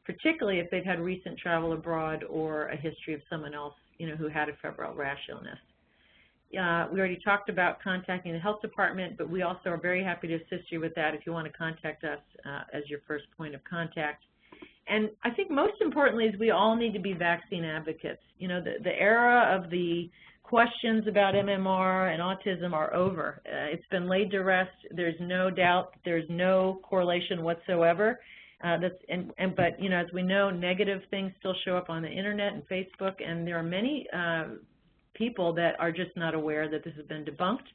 particularly if they've had recent travel abroad or a history of someone else, who had a febrile rash illness. We already talked about contacting the health department, but we also are very happy to assist you with that if you want to contact us as your first point of contact. And I think most importantly is we all need to be vaccine advocates. The era of the questions about MMR and autism are over. It's been laid to rest. There's no doubt. There's no correlation whatsoever. But as we know, negative things still show up on the internet and Facebook, and there are many people that are just not aware that this has been debunked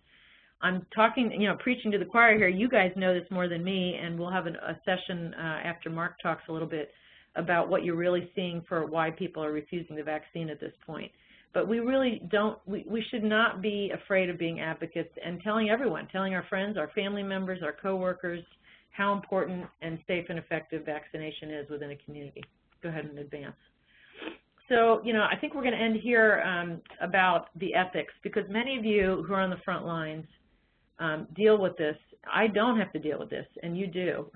I'm talking, preaching to the choir here. You guys know this more than me, and we'll have a session after Mark talks a little bit about what you're really seeing for why people are refusing the vaccine at this point. But we really don't, we should not be afraid of being advocates and telling everyone, telling our friends, our family members, our coworkers, how important and safe and effective vaccination is within a community. Go ahead and advance. So, I think we're going to end here about the ethics, because many of you who are on the front lines deal with this. I don't have to deal with this, and you do.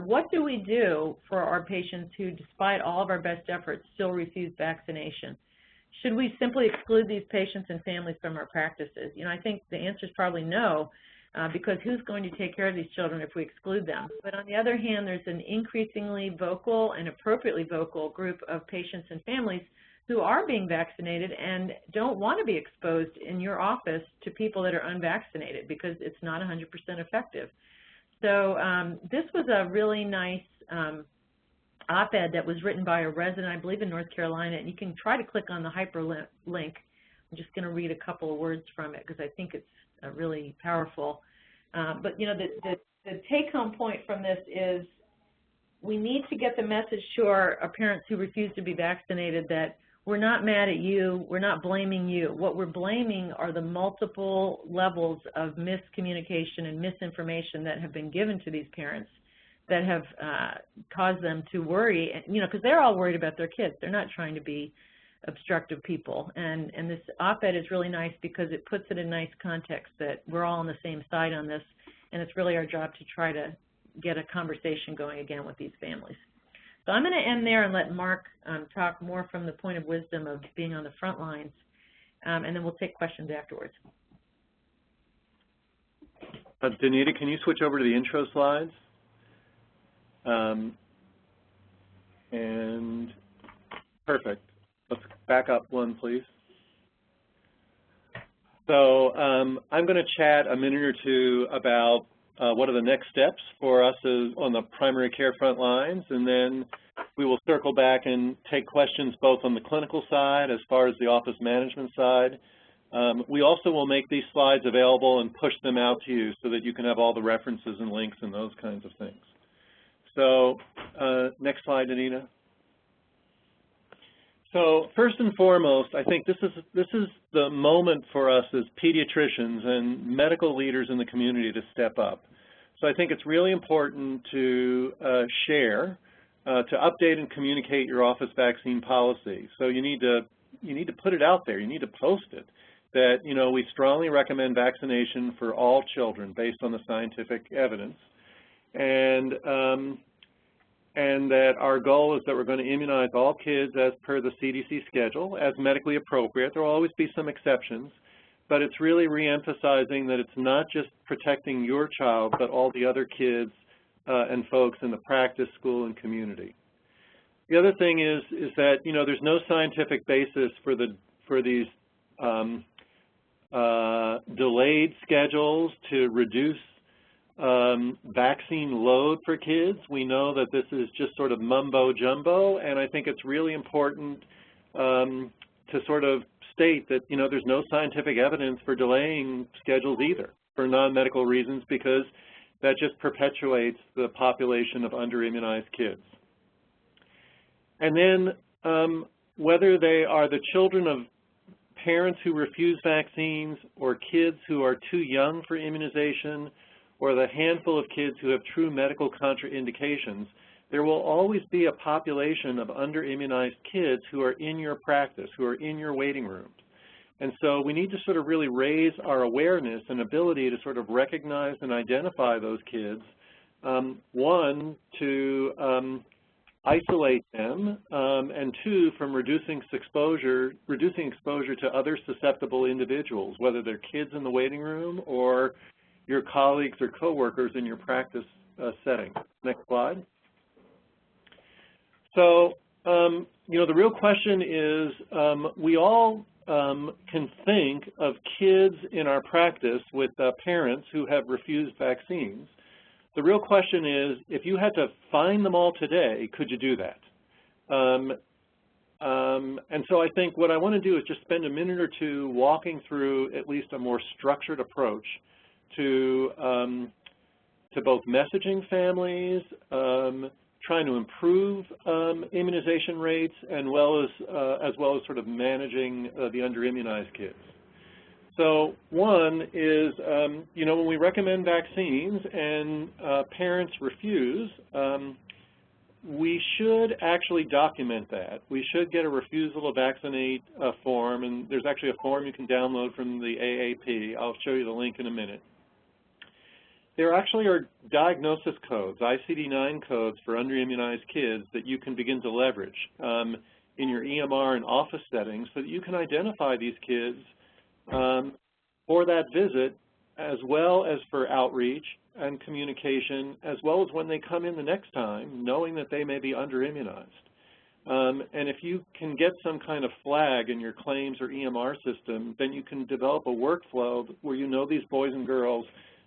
What do we do for our patients who, despite all of our best efforts, still refuse vaccination? Should we simply exclude these patients and families from our practices? I think the answer is probably no, because who's going to take care of these children if we exclude them? But on the other hand, there's an increasingly vocal and appropriately vocal group of patients and families who are being vaccinated and don't want to be exposed in your office to people that are unvaccinated because it's not 100% effective. So this was a really nice op-ed that was written by a resident, I believe, in North Carolina, and you can try to click on the hyperlink. I'm just going to read a couple of words from it because I think it's really powerful. But, the take-home point from this is we need to get the message to our parents who refuse to be vaccinated that we're not mad at you, we're not blaming you. What we're blaming are the multiple levels of miscommunication and misinformation that have been given to these parents that have caused them to worry, because they're all worried about their kids. They're not trying to be obstructive people. And this op-ed is really nice because it puts it in nice context that we're all on the same side on this, and it's really our job to try to get a conversation going again with these families. So I'm going to end there and let Mark talk more from the point of wisdom of being on the front lines, and then we'll take questions afterwards. Danita, can you switch over to the intro slides? And perfect. Let's back up one, please. So I'm going to chat a minute or two about what are the next steps for us on the primary care front lines, and then we will circle back and take questions both on the clinical side as far as the office management side. We also will make these slides available and push them out to you so that you can have all the references and links and those kinds of things. So next slide, Anita. So first and foremost, I think this is the moment for us as pediatricians and medical leaders in the community to step up. So I think it's really important to share, to update and communicate your office vaccine policy. So you need to put it out there. You need to post it. That we strongly recommend vaccination for all children based on the scientific evidence, and that our goal is that we're going to immunize all kids as per the CDC schedule, as medically appropriate. There will always be some exceptions, but it's really re-emphasizing that it's not just protecting your child, but all the other kids and folks in the practice, school, and community. The other thing is that there's no scientific basis for these delayed schedules to reduce vaccine load for kids. We know that this is just sort of mumbo jumbo, and I think it's really important to sort of state that there's no scientific evidence for delaying schedules either for non-medical reasons, because that just perpetuates the population of under-immunized kids. And then whether they are the children of parents who refuse vaccines or kids who are too young for immunization, or the handful of kids who have true medical contraindications, there will always be a population of under-immunized kids who are in your practice, who are in your waiting rooms. And so we need to sort of really raise our awareness and ability to sort of recognize and identify those kids. One, to isolate them, and two, from reducing exposure to other susceptible individuals, whether they're kids in the waiting room or your colleagues or coworkers in your practice setting. Next slide. So, the real question is, we all can think of kids in our practice with parents who have refused vaccines. The real question is, if you had to find them all today, could you do that? And so I think what I want to do is just spend a minute or two walking through at least a more structured approach to both messaging families, trying to improve immunization rates, and as well as sort of managing the underimmunized kids. So one is, when we recommend vaccines and parents refuse, we should actually document that. We should get a refusal to vaccinate form, and there's actually a form you can download from the AAP. I'll show you the link in a minute. There actually are diagnosis codes, ICD9 codes for underimmunized kids that you can begin to leverage in your EMR and office settings so that you can identify these kids for that visit, as well as for outreach and communication, as well as when they come in the next time, knowing that they may be underimmunized. And if you can get some kind of flag in your claims or EMR system, then you can develop a workflow where you know these boys and girls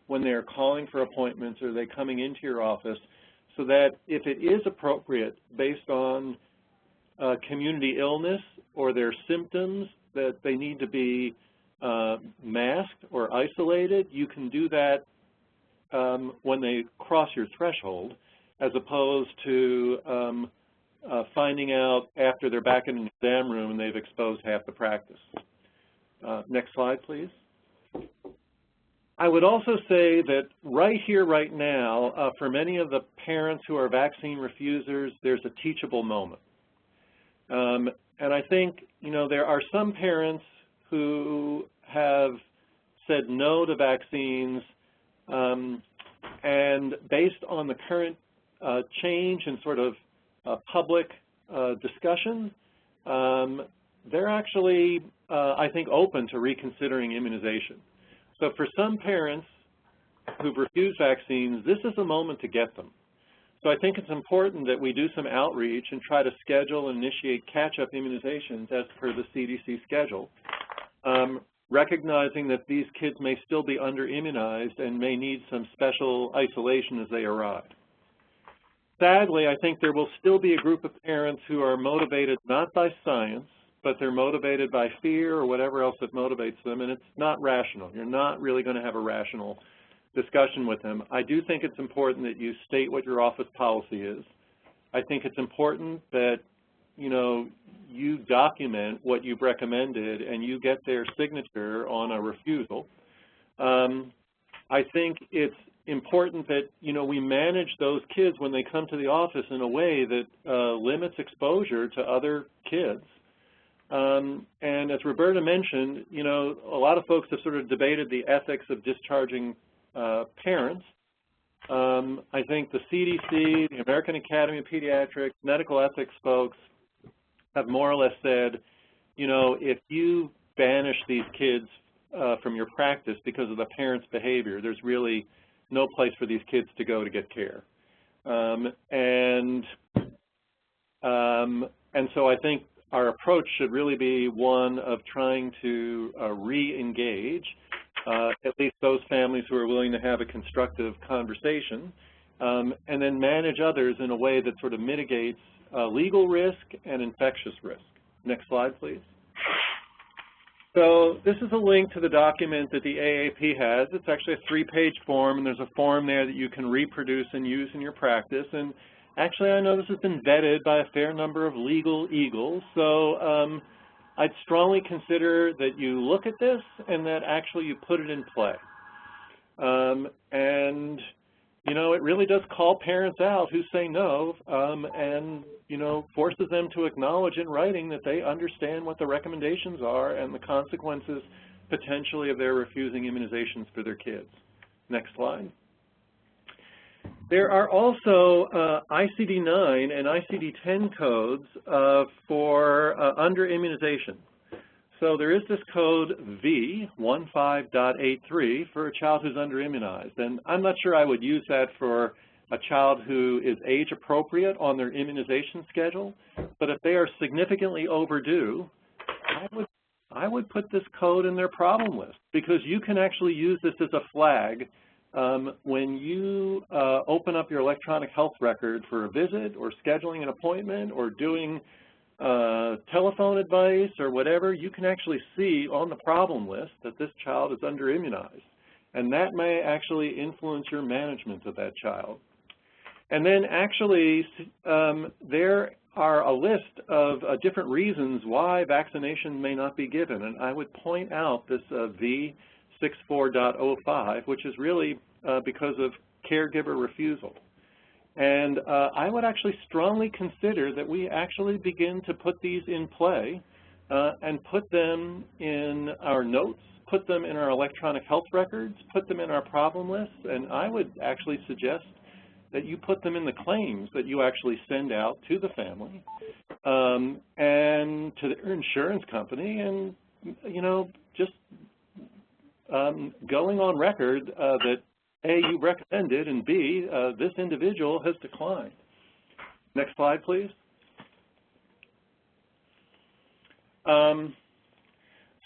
when they're calling for appointments or they're coming into your office, so that if it is appropriate based on community illness or their symptoms that they need to be masked or isolated, you can do that when they cross your threshold, as opposed to finding out after they're back in an exam room and they've exposed half the practice. Next slide, please. I would also say that right here, right now, for many of the parents who are vaccine refusers, there's a teachable moment. And I think, there are some parents who have said no to vaccines, and based on the current change in sort of public discussion, they're actually, I think, open to reconsidering immunization. So for some parents who've refused vaccines, this is a moment to get them. So I think it's important that we do some outreach and try to schedule and initiate catch-up immunizations as per the CDC schedule, recognizing that these kids may still be under-immunized and may need some special isolation as they arrive. Sadly, I think there will still be a group of parents who are motivated not by science, but they're motivated by fear or whatever else that motivates them, and it's not rational. You're not really going to have a rational discussion with them. I do think it's important that you state what your office policy is. I think it's important that, you document what you've recommended and you get their signature on a refusal. I think it's important that, we manage those kids when they come to the office in a way that limits exposure to other kids. And as Roberta mentioned, a lot of folks have sort of debated the ethics of discharging parents. I think the CDC, the American Academy of Pediatrics, medical ethics folks have more or less said, if you banish these kids from your practice because of the parents' behavior, there's really no place for these kids to go to get care. And so I think our approach should really be one of trying to re-engage at least those families who are willing to have a constructive conversation, and then manage others in a way that sort of mitigates legal risk and infectious risk. Next slide, please. So this is a link to the document that the AAP has. It's actually a 3-page form, and there's a form there that you can reproduce and use in your practice. And actually, I know this has been vetted by a fair number of legal eagles, so I'd strongly consider that you look at this and that actually you put it in play. And, it really does call parents out who say no, and, forces them to acknowledge in writing that they understand what the recommendations are and the consequences potentially of their refusing immunizations for their kids. Next slide. There are also ICD9 and ICD10 codes for under-immunization. So there is this code V15.83 for a child who's under-immunized. And I'm not sure I would use that for a child who is age appropriate on their immunization schedule. But if they are significantly overdue, I would put this code in their problem list, because you can actually use this as a flag when you open up your electronic health record for a visit or scheduling an appointment or doing telephone advice or whatever. You can actually see on the problem list that this child is under-immunized. And that may actually influence your management of that child. And then actually, there are a list of different reasons why vaccination may not be given. And I would point out this V64.05, which is really because of caregiver refusal. And I would actually strongly consider that we actually begin to put these in play and put them in our notes, put them in our electronic health records, put them in our problem lists, and I would actually suggest that you put them in the claims that you actually send out to the family and to their insurance company, and, you know, just going on record that A, you recommended, and B, this individual has declined. Next slide, please.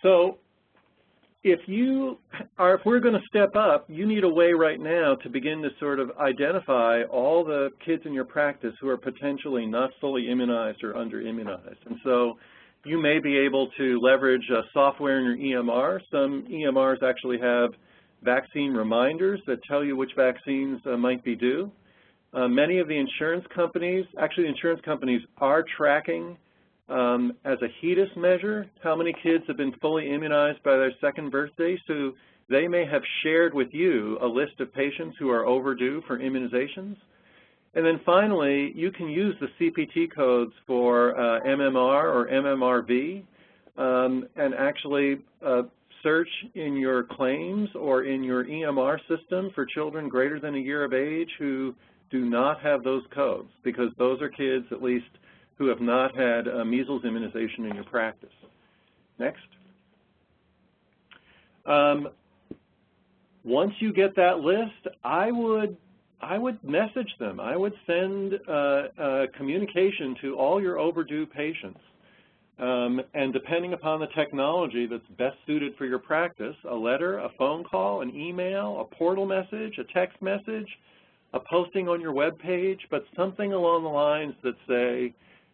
So if we're going to step up, you need a way right now to begin to sort of identify all the kids in your practice who are potentially not fully immunized or under-immunized. And so you may be able to leverage software in your EMR. Some EMRs actually have vaccine reminders that tell you which vaccines might be due. Many of the insurance companies, actually the insurance companies are tracking as a HEDIS measure how many kids have been fully immunized by their second birthday, so they may have shared with you a list of patients who are overdue for immunizations. And then finally, you can use the CPT codes for MMR or MMRV and actually search in your claims or in your EMR system for children greater than a year of age who do not have those codes, because those are kids, at least, who have not had measles immunization in your practice. Next. Once you get that list, I would message them. I would send communication to all your overdue patients. And depending upon the technology that's best suited for your practice, a letter, a phone call, an email, a portal message, a text message, a posting on your web page, but something along the lines that say,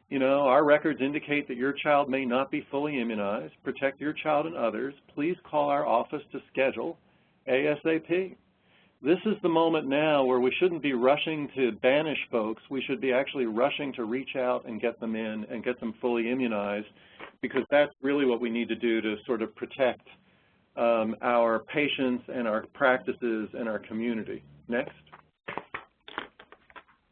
you know, our records indicate that your child may not be fully immunized. Protect your child and others. Please call our office to schedule ASAP. This is the moment now where we shouldn't be rushing to banish folks. We should be actually rushing to reach out and get them in and get them fully immunized, because that's really what we need to do to sort of protect our patients and our practices and our community. Next.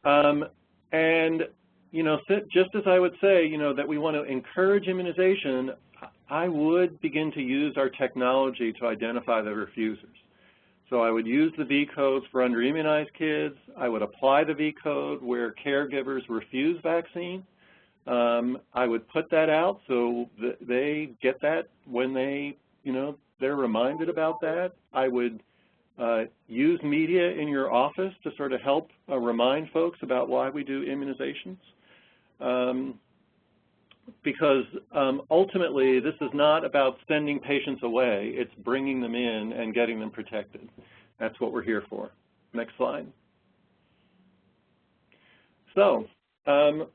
And, you know, just as I would say, you know, that we want to encourage immunization, I would begin to use our technology to identify the refusers. So I would use the V codes for under-immunized kids. I would apply the V code where caregivers refuse vaccine. I would put that out so that they get that when they, you know, they're reminded about that. I would use media in your office to sort of help remind folks about why we do immunizations. Because ultimately, this is not about sending patients away. It's bringing them in and getting them protected. That's what we're here for. Next slide. So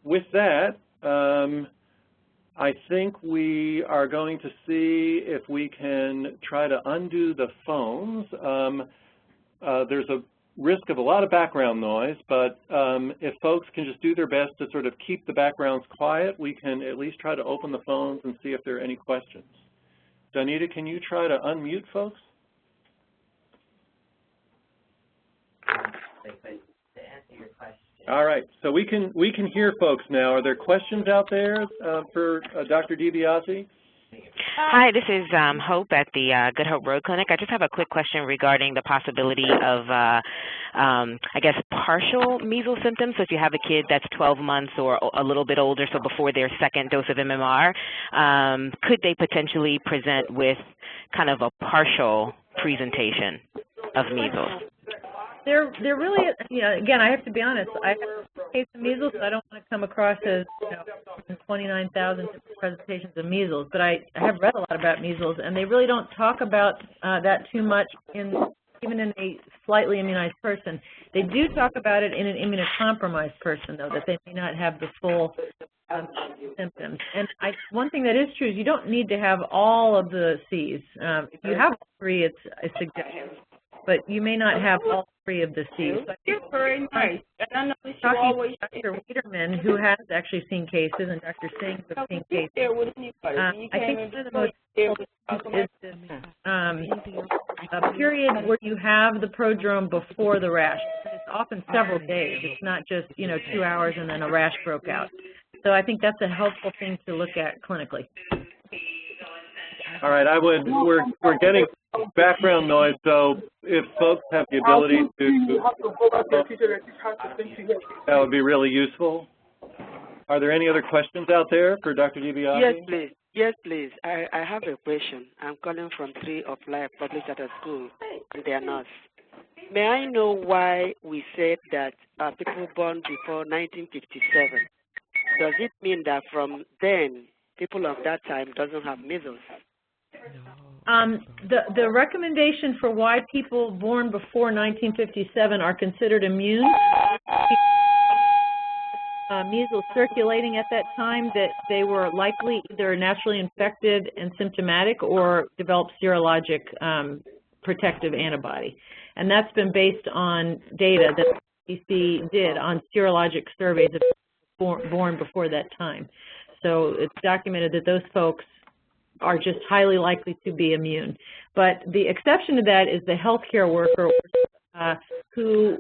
with that, I think we are going to see if we can try to undo the phones. There's a risk of a lot of background noise, but if folks can just do their best to sort of keep the backgrounds quiet, we can at least try to open the phones and see if there are any questions. Danita, can you try to unmute folks? To answer your question. All right, so we can hear folks now. Are there questions out there for Dr. DeBiasi? Hi, this is Hope at the Good Hope Road Clinic. I just have a quick question regarding the possibility of, I guess, partial measles symptoms. So if you have a kid that's 12 months or a little bit older, so before their second dose of MMR, could they potentially present with kind of a partial presentation of measles? There really, you know, again, I have to be honest, I have a case of measles, so I don't want to come across as, you know, 29,000 different presentations of measles, but I have read a lot about measles, and they really don't talk about that too much even in a slightly immunized person. They do talk about it in an immunocompromised person, though, that they may not have the full symptoms. And one thing that is true is you don't need to have all of the C's. If you have all three, it's a suggestion. but you may not have all three of the C's. So It's very nice. And I know she talking always to Dr. Wiederman, who has actually seen cases, and Dr. Singh has seen cases. I think one of the most important is this a period where you have the prodrome before the rash. It's often several days. It's not just, 2 hours and then a rash broke out. So I think that's a helpful thing to look at clinically. All right, we're getting background noise, so if folks have the ability to, that would be really useful. Are there any other questions out there for Dr. DeBiasi? Yes, please. Yes, please. I have a question. I'm calling from Tree of Life Public Charter School, and they are nurse. May I know why we said that people born before 1957? Does it mean that from then, people of that time doesn't have measles? The recommendation for why people born before 1957 are considered immune, measles circulating at that time, that they were likely either naturally infected and symptomatic or developed serologic protective antibody. And that's been based on data that the CDC did on serologic surveys of people born before that time. So it's documented that those folks are just highly likely to be immune. But the exception to that is the healthcare worker who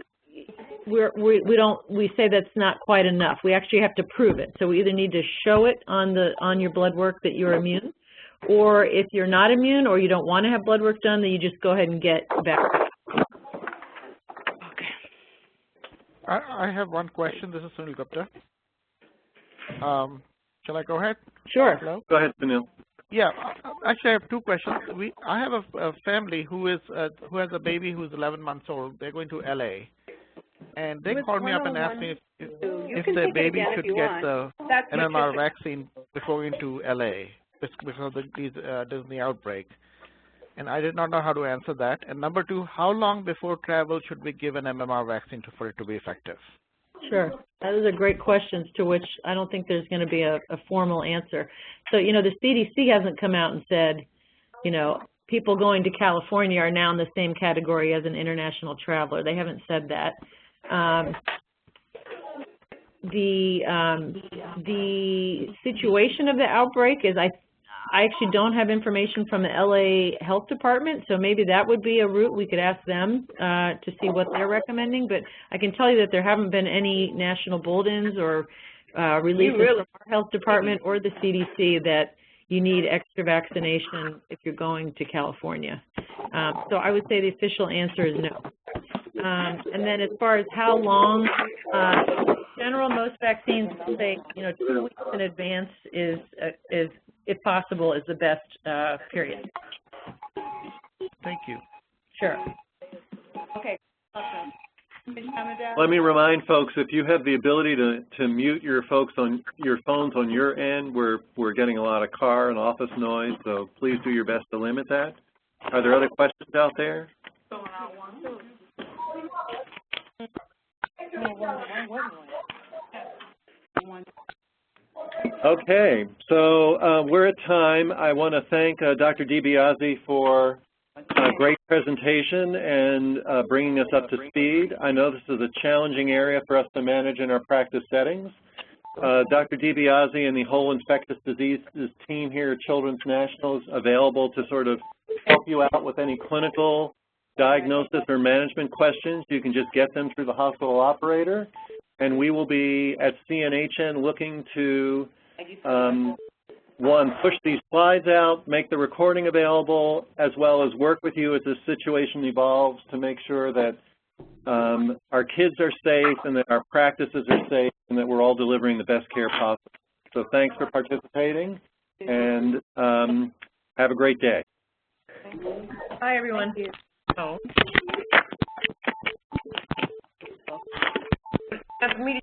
we say that's not quite enough. We actually have to prove it. So we either need to show it on your blood work that you're immune, or if you're not immune or you don't want to have blood work done, then you just go ahead and get vaccinated. Okay. I have one question. This is Sunil Gupta. Shall I go ahead? Sure. Hello? Go ahead, Sunil. Yeah, actually I have two questions. I have a family who has a baby who's 11 months old. They're going to LA, and they called me up and asked me if the baby should get the MMR vaccine before going to LA because of the Disney outbreak. And I did not know how to answer that. And number two, how long before travel should we give an MMR vaccine for it to be effective? Sure. Those are great questions to which I don't think there's going to be a formal answer. So, the CDC hasn't come out and said, people going to California are now in the same category as an international traveler. They haven't said that. The situation of the outbreak is I actually don't have information from the LA Health Department, so maybe that would be a route. We could ask them to see what they're recommending, but I can tell you that there haven't been any national bulletins or releases from our health department or the CDC that you need extra vaccination if you're going to California. So I would say the official answer is no. And then as far as how long, in general, most vaccines say, 2 weeks in advance is if possible, is the best period. Thank you. Sure. Okay. Let me remind folks, if you have the ability to mute your phones on your end, we're getting a lot of car and office noise, so please do your best to limit that. Are there other questions out there? Okay, so we're at time. I want to thank Dr. DeBiasi for a great presentation and bringing us up to speed. I know this is a challenging area for us to manage in our practice settings. Dr. DeBiasi and the whole infectious diseases team here at Children's National is available to sort of help you out with any clinical diagnosis or management questions. You can just get them through the hospital operator. And we will be at CNHN looking to, one, push these slides out, make the recording available, as well as work with you as this situation evolves to make sure that our kids are safe and that our practices are safe and that we're all delivering the best care possible. So thanks for participating, and have a great day. Bye, everyone. Meeting.